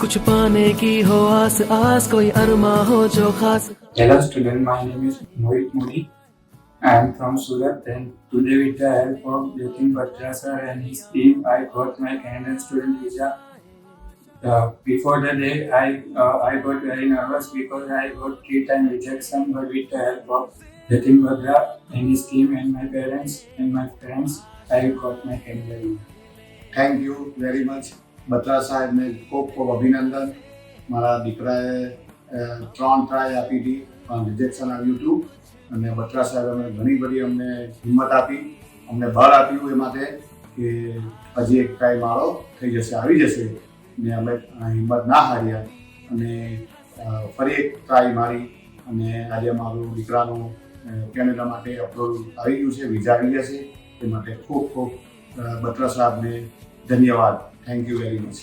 कुछ पाने की हो आस आस कोई अरमा हो जो खास. Hello student, my name is Mohit Modi. I am from Surat and today with the help of Jatin Batra sir and his team, I got my Canadian student visa. Before the day, I got very nervous because I got 3 times rejection, but with the help of Jatin Batra and his team and my parents and my friends, I got my Canadian visa. Thank you very much Batra સાહેબને ખૂબ ખૂબ અભિનંદન. મારા દીકરાએ 3 try આપી હતી પણ rejection આવ્યું હતું અને બત્રા સાહેબે અમને ઘણી બધી અમને હિંમત આપી, અમને બળ આપ્યું એ માટે કે હજી એક ટ્રાય મારો થઈ જશે, આવી જશે ને અમે હિંમત ના હાર્યા અને ફરી એક ટ્રાય મારી અને આજે મારું દીકરાનું કેનેડા માટે અપ્રુવલ આવી ગયું છે, વિઝા આવી જશે. એ માટે ખૂબ ખૂબ બત્રા સાહેબને ધન્યવાદ. Thank you very much.